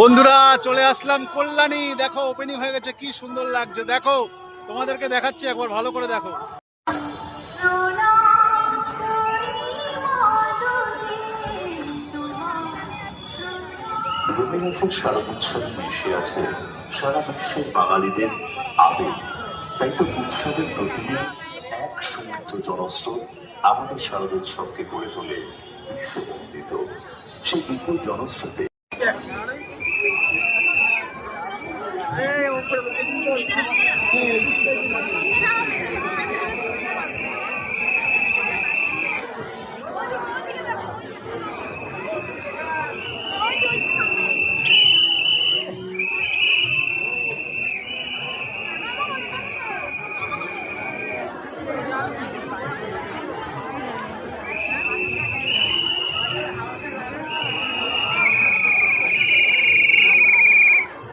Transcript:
বন্ধুরা চলে আসলাম কল্যাণী। দেখো ওপেনিং হয়ে গেছে, কি সুন্দর লাগছে। দেখো তোমাদেরকে দেখাচ্ছি, একবার ভালো করে দেখো। রবীন্দ্রনাথের শারদোৎসবে মিশে আছে সারা বিশ্বের বাঙালিদের আবেগ। তাই তো উৎসবের প্রতিদিন এক সমুদ্র জনস্রোত আমাদের শারদোৎসবকে গড়ে তোলে বিশ্ববন্দিত। সেই বিপুল জনস্রোতে